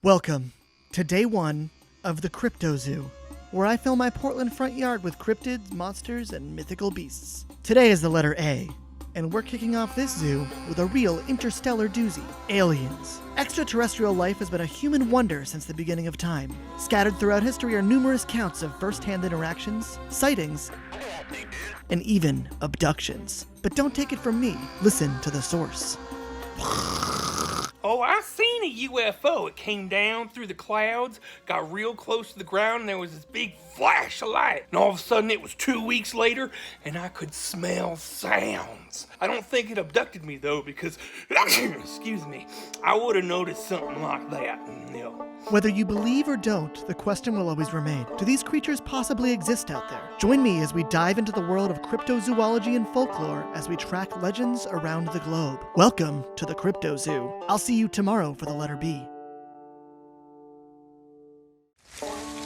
Welcome to day one of the Crypto Zoo, where I fill my Portland front yard with cryptids, monsters, and mythical beasts. Today is the letter A, and we're kicking off this zoo with a real interstellar doozy, aliens. Extraterrestrial life has been a human wonder since the beginning of time. Scattered throughout history are numerous counts of first-hand interactions, sightings, and even abductions. But don't take it from me, listen to the source. Oh, I seen a UFO. It came down through the clouds, got real close to the ground, and there was this big flash of light. And all of a sudden, it was 2 weeks later, and I could smell sounds. I don't think it abducted me, though, because, excuse me, I would have noticed something like that. Yeah. Whether you believe or don't, the question will always remain. Do these creatures possibly exist out there? Join me as we dive into the world of cryptozoology and folklore as we track legends around the globe. Welcome to the Crypto Zoo. I'll see you tomorrow for the letter B.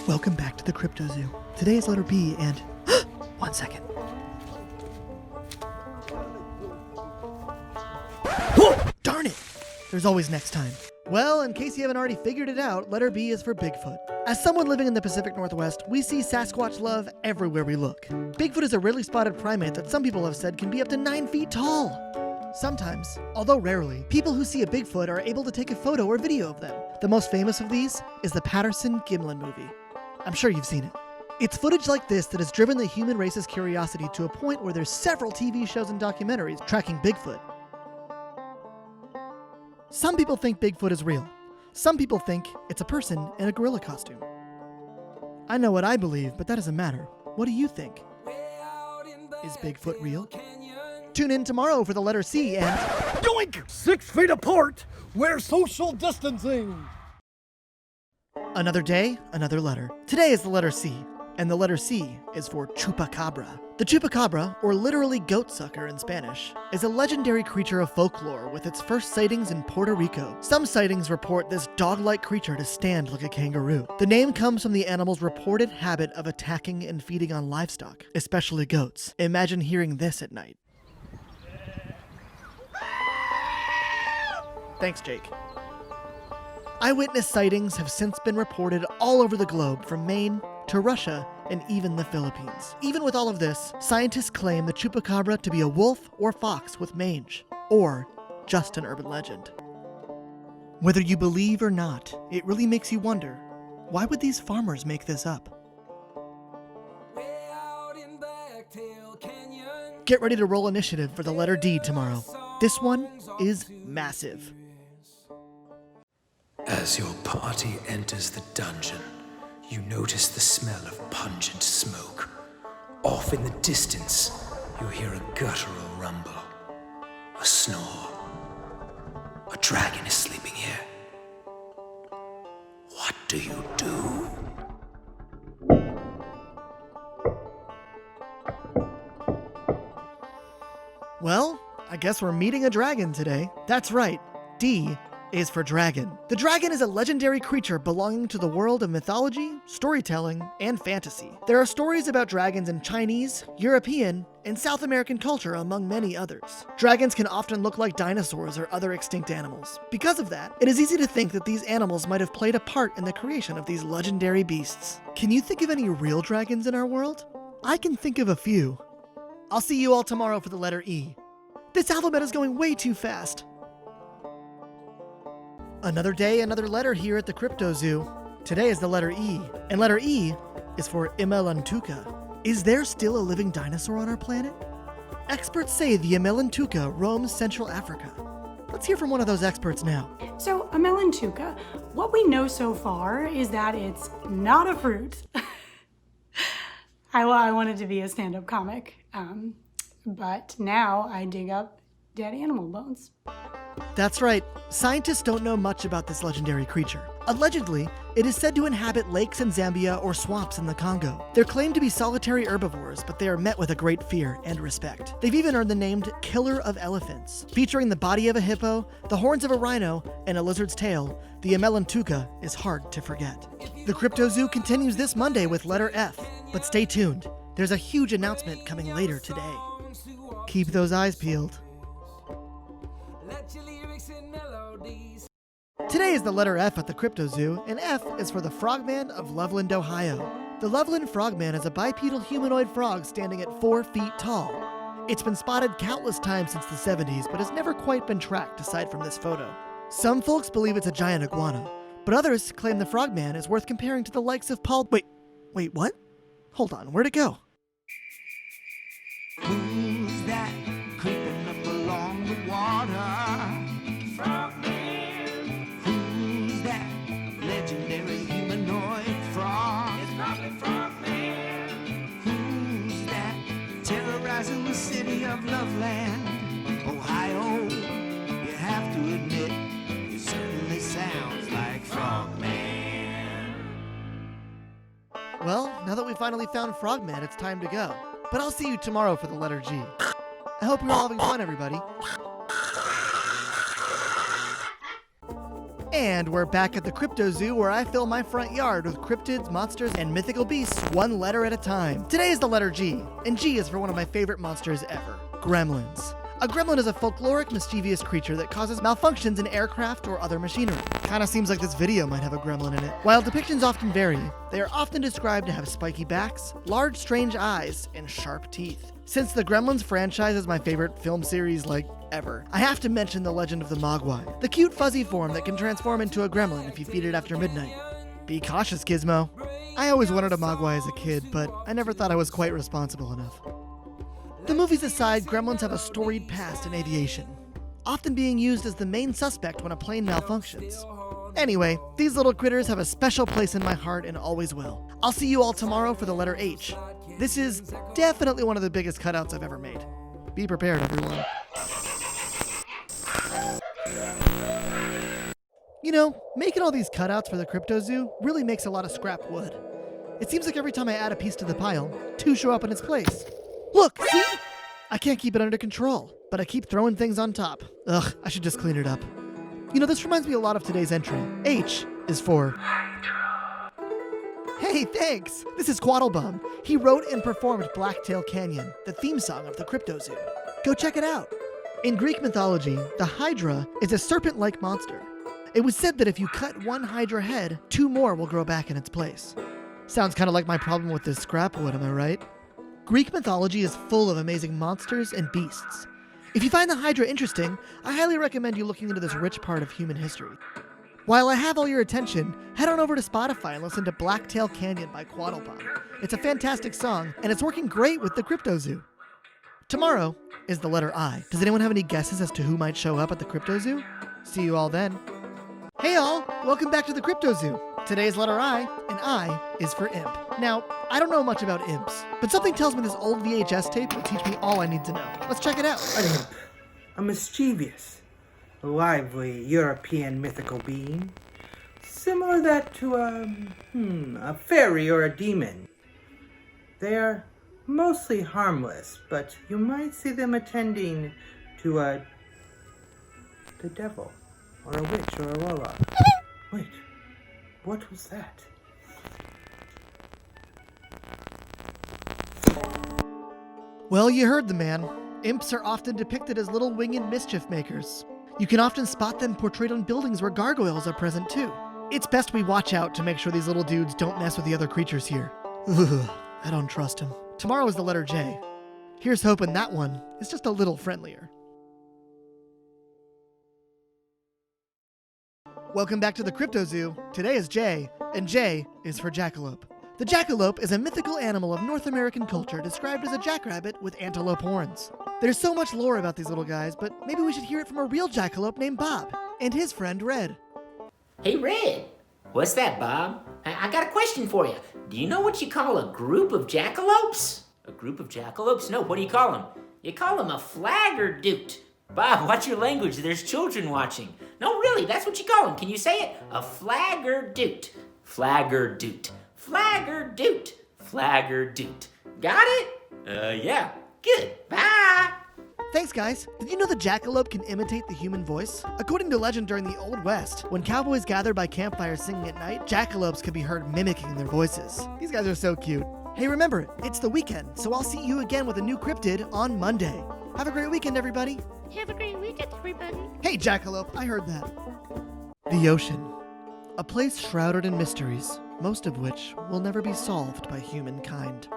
Welcome back to the Crypto Zoo. Today is letter B and... 1 second. Darn it! There's always next time. Well, in case you haven't already figured it out, letter B is for Bigfoot. As someone living in the Pacific Northwest, we see Sasquatch love everywhere we look. Bigfoot is a rarely spotted primate that some people have said can be up to 9 feet tall. Sometimes, although rarely, people who see a Bigfoot are able to take a photo or video of them. The most famous of these is the Patterson-Gimlin movie. I'm sure you've seen it. It's footage like this that has driven the human race's curiosity to a point where there's several TV shows and documentaries tracking Bigfoot. Some people think Bigfoot is real. Some people think it's a person in a gorilla costume. I know what I believe, but that doesn't matter. What do you think? Is Bigfoot real? Tune in tomorrow for the letter C and... Yoink! 6 feet apart! We're social distancing! Another day, another letter. Today is the letter C, and the letter C is for Chupacabra. The Chupacabra, or literally goat sucker in Spanish, is a legendary creature of folklore with its first sightings in Puerto Rico. Some sightings report this dog-like creature to stand like a kangaroo. The name comes from the animal's reported habit of attacking and feeding on livestock, especially goats. Imagine hearing this at night. Thanks, Jake. Eyewitness sightings have since been reported all over the globe, from Maine to Russia and even the Philippines. Even with all of this, scientists claim the Chupacabra to be a wolf or fox with mange, or just an urban legend. Whether you believe or not, it really makes you wonder, why would these farmers make this up? Get ready to roll initiative for the letter D tomorrow. This one is massive. As your party enters the dungeon, you notice the smell of pungent smoke. Off in the distance, you hear a guttural rumble, a snore. A dragon is sleeping here. What do you do? Well, I guess we're meeting a dragon today. That's right, D is for dragon. The dragon is a legendary creature belonging to the world of mythology, storytelling, and fantasy. There are stories about dragons in Chinese, European, and South American culture, among many others. Dragons can often look like dinosaurs or other extinct animals. Because of that, it is easy to think that these animals might have played a part in the creation of these legendary beasts. Can you think of any real dragons in our world? I can think of a few. I'll see you all tomorrow for the letter E. This alphabet is going way too fast. Another day, another letter here at the Crypto Zoo. Today is the letter E, and letter E is for Emela-Ntouka. Is there still a living dinosaur on our planet? Experts say the Emela-Ntouka roams Central Africa. Let's hear from one of those experts now. So, Emela-Ntouka, what we know so far is that it's not a fruit. I wanted to be a stand-up comic, but now I dig up dead animal bones. That's right. Scientists don't know much about this legendary creature. Allegedly, it is said to inhabit lakes in Zambia or swamps in the Congo. They're claimed to be solitary herbivores, but they are met with a great fear and respect. They've even earned the name Killer of Elephants. Featuring the body of a hippo, the horns of a rhino, and a lizard's tail, the Emela-Ntouka is hard to forget. The Crypto Zoo continues this Monday with letter F, but stay tuned. There's a huge announcement coming later today. Keep those eyes peeled. Today is the letter F at the Crypto Zoo, and F is for the Frogman of Loveland, Ohio. The Loveland Frogman is a bipedal humanoid frog standing at 4 feet tall. It's been spotted countless times since the 70s, but has never quite been tracked aside from this photo. Some folks believe it's a giant iguana, but others claim the Frogman is worth comparing to the likes of Paul... Wait, what? Hold on, where'd it go? Who's that creeping up along the water? Frogman. Who's that legendary humanoid frog? It's probably Frogman. Who's that terrorizing the city of Loveland, Ohio? You have to admit, it certainly sounds like Frogman. Well, now that we finally found Frogman, it's time to go. But I'll see you tomorrow for the letter G. I hope you're all having fun, everybody. And we're back at the Crypto Zoo, where I fill my front yard with cryptids, monsters, and mythical beasts one letter at a time. Today is the letter G, and G is for one of my favorite monsters ever, gremlins. A gremlin is a folkloric, mischievous creature that causes malfunctions in aircraft or other machinery. Kinda seems like this video might have a gremlin in it. While depictions often vary, they are often described to have spiky backs, large strange eyes, and sharp teeth. Since the Gremlins franchise is my favorite film series, ever, I have to mention the legend of the Mogwai, the cute fuzzy form that can transform into a gremlin if you feed it after midnight. Be cautious, Gizmo. I always wanted a Mogwai as a kid, but I never thought I was quite responsible enough. The movies aside, gremlins have a storied past in aviation, often being used as the main suspect when a plane malfunctions. Anyway, these little critters have a special place in my heart and always will. I'll see you all tomorrow for the letter H. This is definitely one of the biggest cutouts I've ever made. Be prepared, everyone. You know, making all these cutouts for the Crypto Zoo really makes a lot of scrap wood. It seems like every time I add a piece to the pile, 2 show up in its place. Look, see? I can't keep it under control, but I keep throwing things on top. Ugh, I should just clean it up. You know, this reminds me a lot of today's entry. H is for Hydra. Hey, thanks! This is Quaddlebum. He wrote and performed Blacktail Canyon, the theme song of the Crypto Zoo. Go check it out. In Greek mythology, the Hydra is a serpent-like monster. It was said that if you cut one Hydra head, 2 more will grow back in its place. Sounds kind of like my problem with this scrap wood, am I right? Greek mythology is full of amazing monsters and beasts. If you find the Hydra interesting, I highly recommend you looking into this rich part of human history. While I have all your attention, head on over to Spotify and listen to Blacktail Canyon by Quaddlebum. It's a fantastic song, and it's working great with the Crypto Zoo. Tomorrow is the letter I. Does anyone have any guesses as to who might show up at the Crypto Zoo? See you all then. Hey all, welcome back to the Crypto Zoo. Today's letter I, and I is for imp. Now, I don't know much about imps, but something tells me this old VHS tape will teach me all I need to know. Let's check it out. An imp, a mischievous, lively European mythical being, similar that to a fairy or a demon. They are mostly harmless, but you might see them attending to the devil, or a witch, or a warlock. Wait, what was that? Well, you heard the man. Imps are often depicted as little winged mischief makers. You can often spot them portrayed on buildings where gargoyles are present too. It's best we watch out to make sure these little dudes don't mess with the other creatures here. Ugh, I don't trust him. Tomorrow is the letter J. Here's hoping that one is just a little friendlier. Welcome back to the Crypto Zoo. Today is J, and J is for Jackalope. The jackalope is a mythical animal of North American culture described as a jackrabbit with antelope horns. There's so much lore about these little guys, but maybe we should hear it from a real jackalope named Bob and his friend Red. Hey, Red. What's that, Bob? I got a question for you. Do you know what you call a group of jackalopes? A group of jackalopes? No, what do you call them? You call them a flaggerdoot. Bob, watch your language. There's children watching. No, really, that's what you call them. Can you say it? A flaggerdoot. Flaggerdoot. Flaggerdoot. Flaggerdoot. Got it? Yeah. Good. Bye. Thanks, guys. Did you know the jackalope can imitate the human voice? According to legend, during the Old West, when cowboys gathered by campfires singing at night, jackalopes could be heard mimicking their voices. These guys are so cute. Hey, remember, it's the weekend, so I'll see you again with a new cryptid on Monday. Have a great weekend, everybody. Have a great weekend, everybody. Hey, jackalope, I heard that. The ocean. A place shrouded in mysteries, most of which will never be solved by humankind.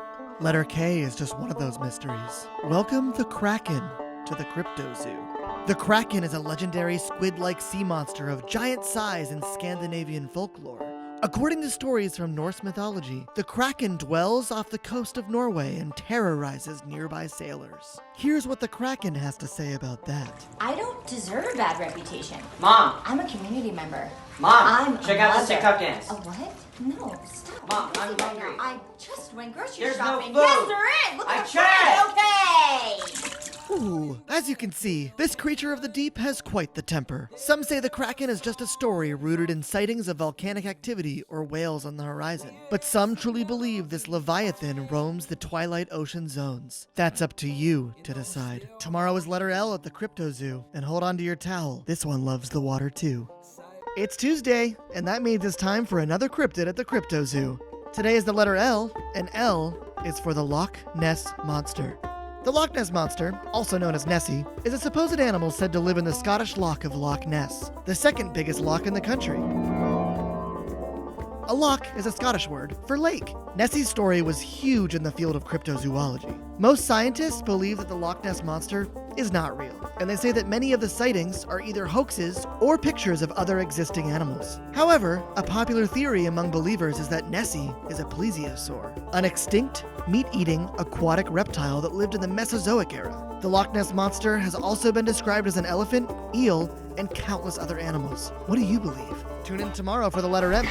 Letter K is just one of those mysteries. Welcome the Kraken to the Crypto Zoo. The Kraken is a legendary squid-like sea monster of giant size in Scandinavian folklore. According to stories from Norse mythology, the Kraken dwells off the coast of Norway and terrorizes nearby sailors. Here's what the Kraken has to say about that. I don't deserve a bad reputation. Mom! I'm a community member. Mom! I'm check a out the mother. stick-up dance. A what? No, stop. Mom, I'm I'm busy right hungry. now. I just went grocery There's no shopping. food. Yes, there is. Look I at the fridge. Okay. Ooh, as you can see, this creature of the deep has quite the temper. Some say the Kraken is just a story rooted in sightings of volcanic activity or whales on the horizon. But some truly believe this Leviathan roams the Twilight Ocean zones. That's up to you to decide. Tomorrow is letter L at the Crypto Zoo, and hold on to your towel. This one loves the water too. It's Tuesday, and that means it's time for another cryptid at the Crypto Zoo. Today is the letter L, and L is for the Loch Ness Monster. The Loch Ness Monster, also known as Nessie, is a supposed animal said to live in the Scottish Loch of Loch Ness, the second biggest loch in the country. A loch is a Scottish word for lake. Nessie's story was huge in the field of cryptozoology. Most scientists believe that the Loch Ness Monster is not real, and they say that many of the sightings are either hoaxes or pictures of other existing animals. However, a popular theory among believers is that Nessie is a plesiosaur, an extinct, meat-eating, aquatic reptile that lived in the Mesozoic era. The Loch Ness Monster has also been described as an elephant, eel, and countless other animals. What do you believe? Tune in tomorrow for the letter M.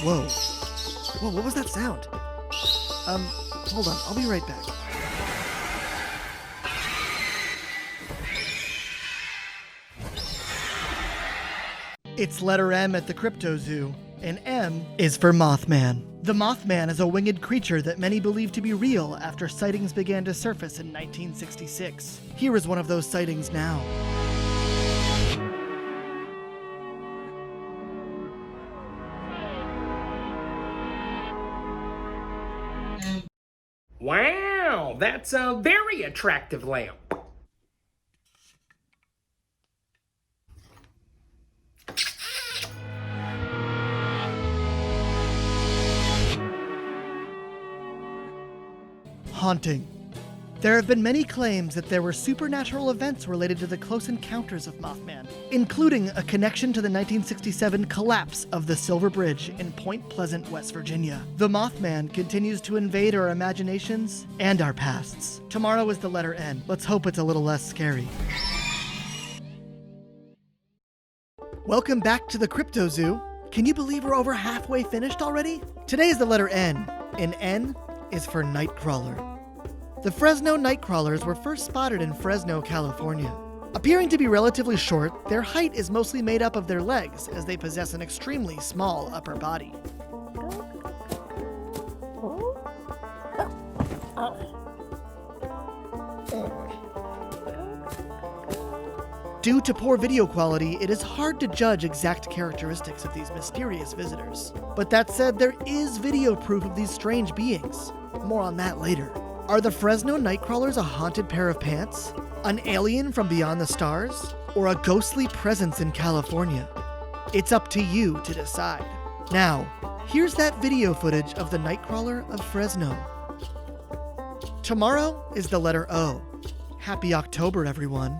Whoa. Whoa, what was that sound? Hold on, I'll be right back. It's letter M at the Crypto Zoo, and M is for Mothman. The Mothman is a winged creature that many believe to be real after sightings began to surface in 1966. Here is one of those sightings now. Wow, that's a very attractive lamp. Haunting. There have been many claims that there were supernatural events related to the close encounters of Mothman, including a connection to the 1967 collapse of the Silver Bridge in Point Pleasant, West Virginia. The Mothman continues to invade our imaginations and our pasts. Tomorrow is the letter N. Let's hope it's a little less scary. Welcome back to the Crypto Zoo. Can you believe we're over halfway finished already? Today is the letter N, and N is for Nightcrawler. The Fresno Nightcrawlers were first spotted in Fresno, California. Appearing to be relatively short, their height is mostly made up of their legs, as they possess an extremely small upper body. Due to poor video quality, it is hard to judge exact characteristics of these mysterious visitors. But that said, there is video proof of these strange beings. More on that later. Are the Fresno Nightcrawlers a haunted pair of pants? An alien from beyond the stars? Or a ghostly presence in California? It's up to you to decide. Now, here's that video footage of the Nightcrawler of Fresno. Tomorrow is the letter O. Happy October, everyone.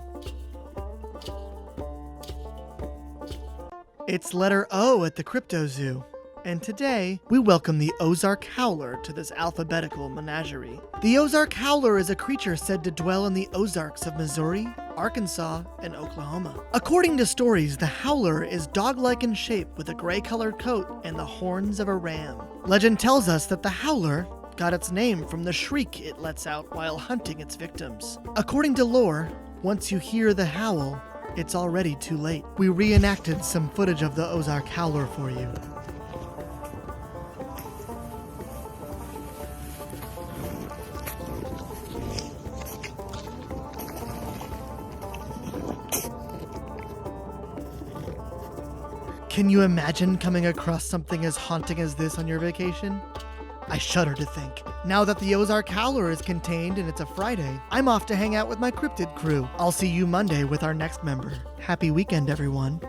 It's letter O at the Crypto Zoo. And today, we welcome the Ozark Howler to this alphabetical menagerie. The Ozark Howler is a creature said to dwell in the Ozarks of Missouri, Arkansas, and Oklahoma. According to stories, the Howler is dog-like in shape with a gray-colored coat and the horns of a ram. Legend tells us that the Howler got its name from the shriek it lets out while hunting its victims. According to lore, once you hear the howl, it's already too late. We reenacted some footage of the Ozark Howler for you. Can you imagine coming across something as haunting as this on your vacation? I shudder to think. Now that the Ozark Howler is contained and it's a Friday, I'm off to hang out with my cryptid crew. I'll see you Monday with our next member. Happy weekend, everyone.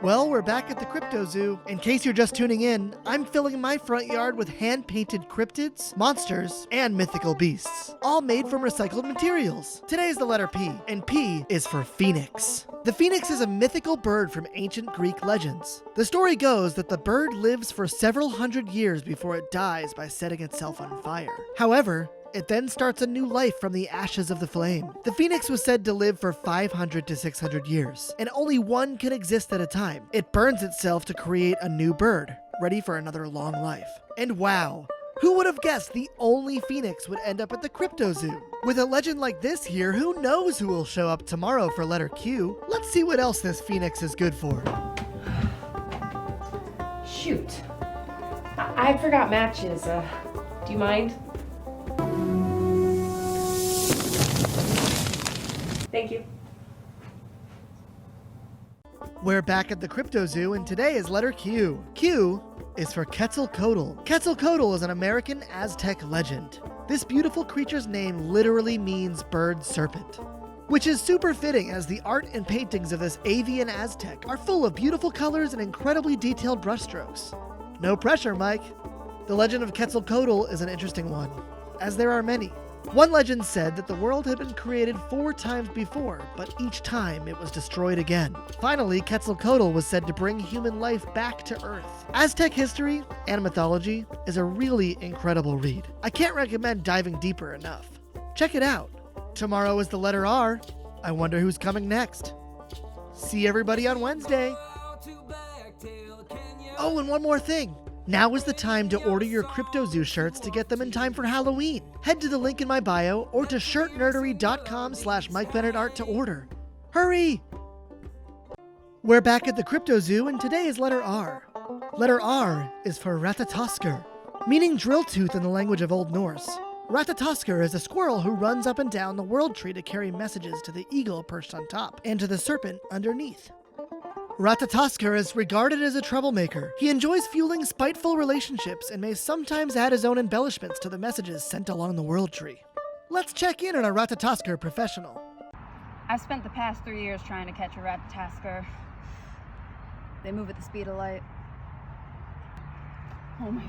Well, we're back at the Crypto Zoo. In case you're just tuning in, I'm filling my front yard with hand-painted cryptids, monsters, and mythical beasts, all made from recycled materials. Today is the letter P, and P is for phoenix. The phoenix is a mythical bird from ancient Greek legends. The story goes that the bird lives for several hundred years before it dies by setting itself on fire. However, it then starts a new life from the ashes of the flame. The phoenix was said to live for 500 to 600 years, and only one can exist at a time. It burns itself to create a new bird, ready for another long life. And wow, who would have guessed the only phoenix would end up at the Crypto Zoo? With a legend like this here, who knows who will show up tomorrow for letter Q? Let's see what else this phoenix is good for. Shoot. I forgot matches. Do you mind? Thank you. We're back at the Crypto Zoo, and today is letter Q. Q is for Quetzalcoatl. Quetzalcoatl is an American Aztec legend. This beautiful creature's name literally means bird serpent, which is super fitting as the art and paintings of this Avidan Aztec are full of beautiful colors and incredibly detailed brushstrokes. No pressure, Mike. The legend of Quetzalcoatl is an interesting one, as there are many. One legend said that the world had been created 4 times before, but each time it was destroyed again. Finally, Quetzalcoatl was said to bring human life back to Earth. Aztec history and mythology is a really incredible read. I can't recommend diving deeper enough. Check it out. Tomorrow is the letter R. I wonder who's coming next. See everybody on Wednesday. Oh, and one more thing. Now is the time to order your Crypto Zoo shirts to get them in time for Halloween. Head to the link in my bio or to shirtnerdery.com/MikeBennettArt to order. Hurry! We're back at the Crypto Zoo, and today is letter R. Letter R is for Ratatoskr, meaning drill tooth in the language of Old Norse. Ratatoskr is a squirrel who runs up and down the world tree to carry messages to the eagle perched on top and to the serpent underneath. Ratatoskr is regarded as a troublemaker. He enjoys fueling spiteful relationships and may sometimes add his own embellishments to the messages sent along the world tree. Let's check in on a Ratatoskr professional. I've spent the past 3 years trying to catch a Ratatoskr. They move at the speed of light. Oh my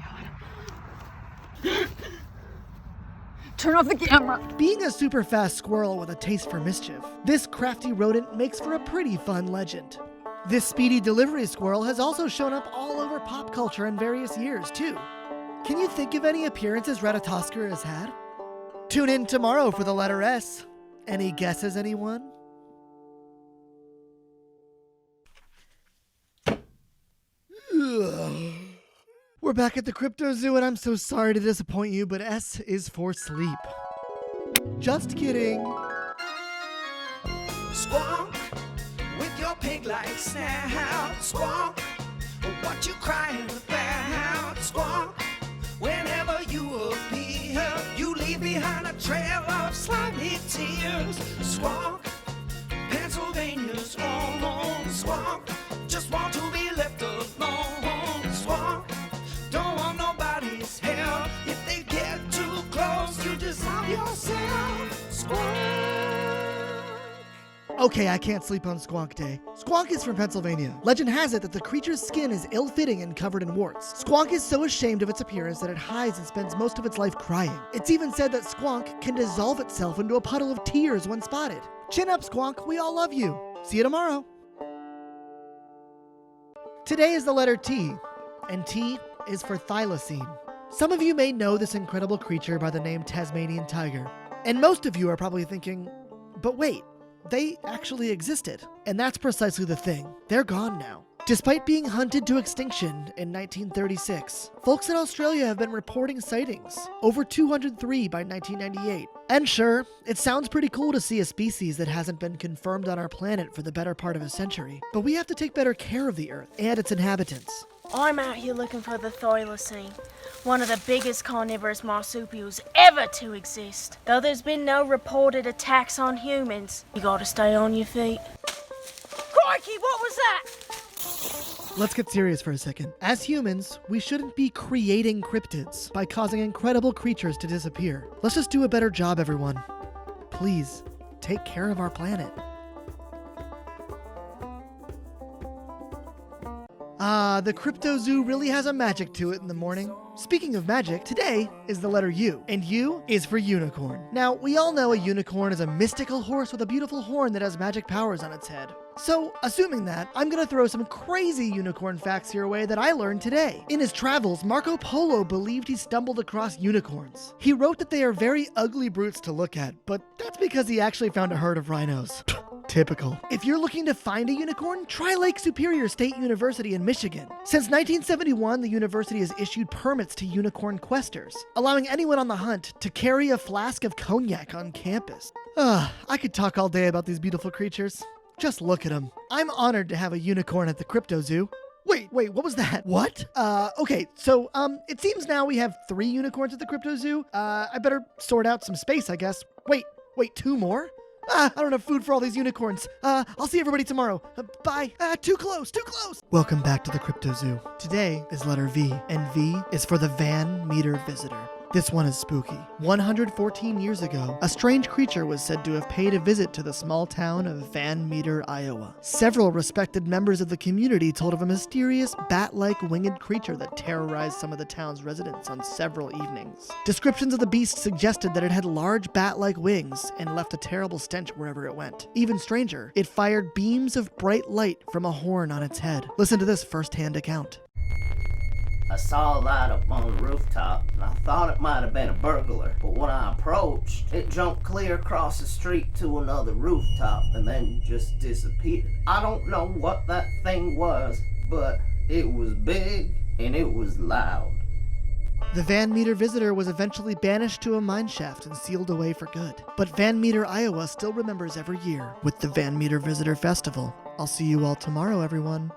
god. Turn off the camera. Being a super fast squirrel with a taste for mischief, this crafty rodent makes for a pretty fun legend. This speedy delivery squirrel has also shown up all over pop culture in various years, too. Can you think of any appearances Ratatoskr has had? Tune in tomorrow for the letter S. Any guesses, anyone? We're back at the Crypto Zoo, and I'm so sorry to disappoint you, but S is for sleep. Just kidding. Squonk, with your pig-like sound. Squonk, what you crying about? Squonk, whenever you appear, you leave behind a trail of slimy tears. Squonk, Pennsylvania's own. Squonk, just want to be left alone. Squonk, don't want nobody's help. If they get too close, you dissolve yourself. Squonk. Okay, I can't sleep on Squonk Day. Squonk is from Pennsylvania. Legend has it that the creature's skin is ill-fitting and covered in warts. Squonk is so ashamed of its appearance that it hides and spends most of its life crying. It's even said that Squonk can dissolve itself into a puddle of tears when spotted. Chin up, Squonk. We all love you. See you tomorrow. Today is the letter T, and T is for Thylacine. Some of you may know this incredible creature by the name Tasmanian tiger. And most of you are probably thinking, but wait, they actually existed. And that's precisely the thing. They're gone now. Despite being hunted to extinction in 1936, folks in Australia have been reporting sightings, over 203 by 1998. And sure, it sounds pretty cool to see a species that hasn't been confirmed on our planet for the better part of a century, but we have to take better care of the Earth and its inhabitants. I'm out here looking for the Thylacine, one of the biggest carnivorous marsupials ever to exist. Though there's been no reported attacks on humans, you gotta stay on your feet. Crikey, what was that? Let's get serious for a second. As humans, we shouldn't be creating cryptids by causing incredible creatures to disappear. Let's just do a better job, everyone. Please, take care of our planet. The Crypto Zoo really has a magic to it in the morning. Speaking of magic, today is the letter U, and U is for unicorn. Now, we all know a unicorn is a mystical horse with a beautiful horn that has magic powers on its head. So, assuming that, I'm gonna throw some crazy unicorn facts your way that I learned today. In his travels, Marco Polo believed he stumbled across unicorns. He wrote that they are very ugly brutes to look at, but that's because he actually found a herd of rhinos. Typical. If you're looking to find a unicorn, try Lake Superior State University in Michigan. Since 1971, the university has issued permits to unicorn questers, allowing anyone on the hunt to carry a flask of cognac on campus. I could talk all day about these beautiful creatures. Just look at them. I'm honored to have a unicorn at the Crypto Zoo. Wait, what was that? What? Okay, so, it seems now we have 3 unicorns at the Crypto Zoo. I better sort out some space, I guess. Wait, 2 more? I don't have food for all these unicorns. I'll see everybody tomorrow. Bye. Too close. Welcome back to the Crypto Zoo. Today is letter V, and V is for the Van Meter Visitor. This one is spooky. 114 years ago, a strange creature was said to have paid a visit to the small town of Van Meter, Iowa. Several respected members of the community told of a mysterious bat-like winged creature that terrorized some of the town's residents on several evenings. Descriptions of the beast suggested that it had large bat-like wings and left a terrible stench wherever it went. Even stranger, it fired beams of bright light from a horn on its head. Listen to this first-hand account. I saw a light up on the rooftop, and I thought it might have been a burglar, but when I approached, it jumped clear across the street to another rooftop and then just disappeared. I don't know what that thing was, but it was big and it was loud. The Van Meter Visitor was eventually banished to a mine shaft and sealed away for good. But Van Meter, Iowa still remembers every year with the Van Meter Visitor Festival. I'll see you all tomorrow, everyone.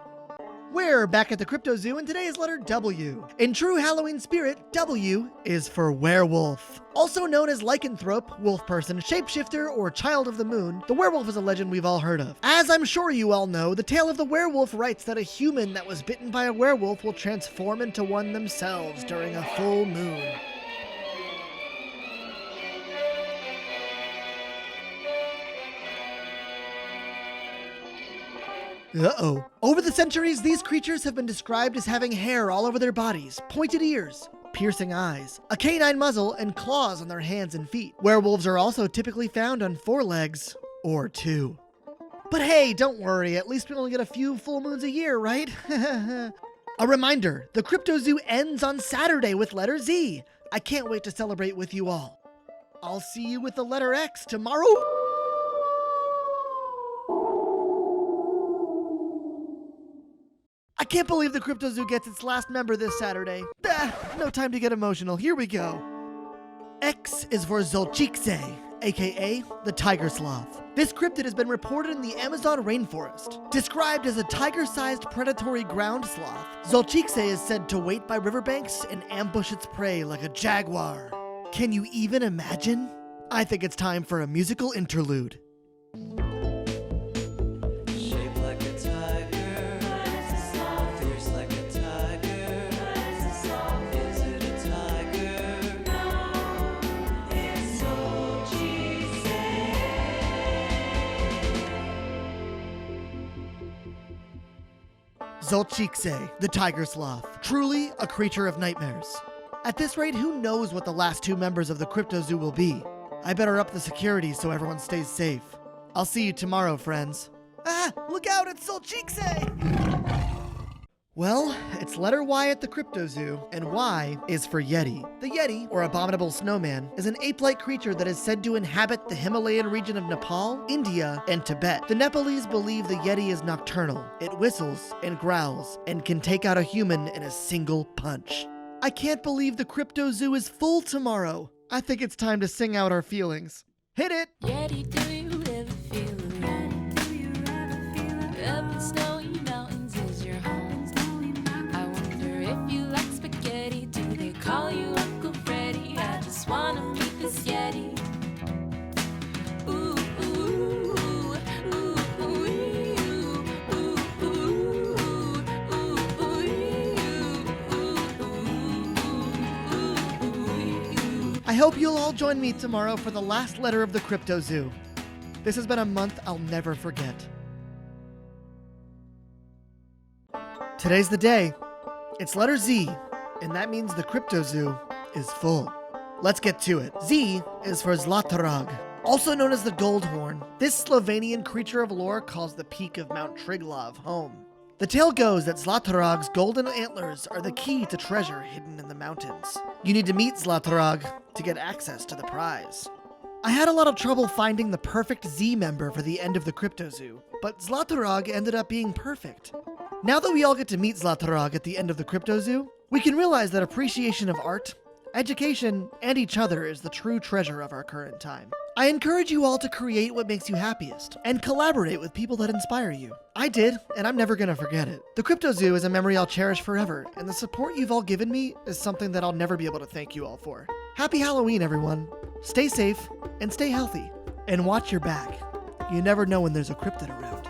We're back at the Crypto Zoo, and today is letter W. In true Halloween spirit, W is for werewolf. Also known as lycanthrope, wolf person, shapeshifter, or child of the moon, the werewolf is a legend we've all heard of. As I'm sure you all know, the tale of the werewolf writes that a human that was bitten by a werewolf will transform into one themselves during a full moon. Uh-oh. Over the centuries, these creatures have been described as having hair all over their bodies, pointed ears, piercing eyes, a canine muzzle, and claws on their hands and feet. Werewolves are also typically found on 4 legs, or 2. But hey, don't worry, at least we only get a few full moons a year, right? A reminder, the Crypto Zoo ends on Saturday with letter Z. I can't wait to celebrate with you all. I'll see you with the letter X tomorrow. I can't believe the Crypto Zoo gets its last member this Saturday. No time to get emotional. Here we go. X is for Xolchixe, aka the tiger sloth. This cryptid has been reported in the Amazon rainforest. Described as a tiger-sized predatory ground sloth, Xolchixe is said to wait by riverbanks and ambush its prey like a jaguar. Can you even imagine? I think it's time for a musical interlude. Xolchixe, the tiger sloth. Truly a creature of nightmares. At this rate, who knows what the last 2 members of the Crypto Zoo will be? I better up the security so everyone stays safe. I'll see you tomorrow, friends. Look out, it's Xolchixe! Well, it's letter Y at the Crypto Zoo, and Y is for Yeti. The Yeti, or abominable snowman, is an ape-like creature that is said to inhabit the Himalayan region of Nepal, India, and Tibet. The Nepalese believe the Yeti is nocturnal. It whistles and growls, and can take out a human in a single punch. I can't believe the Crypto Zoo is full tomorrow. I think it's time to sing out our feelings. Hit it! Yeti, do you ever feel alone? Do you ever feel alone? Up in snowy mountains is your home. I wonder if you like spaghetti. Do they call you Uncle Freddy? I just wanna meet this Yeti. Ooh, ooh, ooh, ooh, ooh, ooh, ooh, I hope you'll all join me tomorrow for the last letter of the Crypto Zoo. This has been a month I'll never forget. Today's the day. It's letter Z, and that means the Crypto Zoo is full. Let's get to it. Z is for Zlatorog, also known as the Goldhorn. This Slovenian creature of lore calls the peak of Mount Triglav home. The tale goes that Zlatorog's golden antlers are the key to treasure hidden in the mountains. You need to meet Zlatorog to get access to the prize. I had a lot of trouble finding the perfect Z member for the end of the Crypto Zoo, but Zlatorog ended up being perfect. Now that we all get to meet Zlatorog at the end of the Crypto Zoo, we can realize that appreciation of art, education, and each other is the true treasure of our current time. I encourage you all to create what makes you happiest, and collaborate with people that inspire you. I did, and I'm never gonna forget it. The Crypto Zoo is a memory I'll cherish forever, and the support you've all given me is something that I'll never be able to thank you all for. Happy Halloween, everyone. Stay safe, and stay healthy. And watch your back. You never know when there's a cryptid around.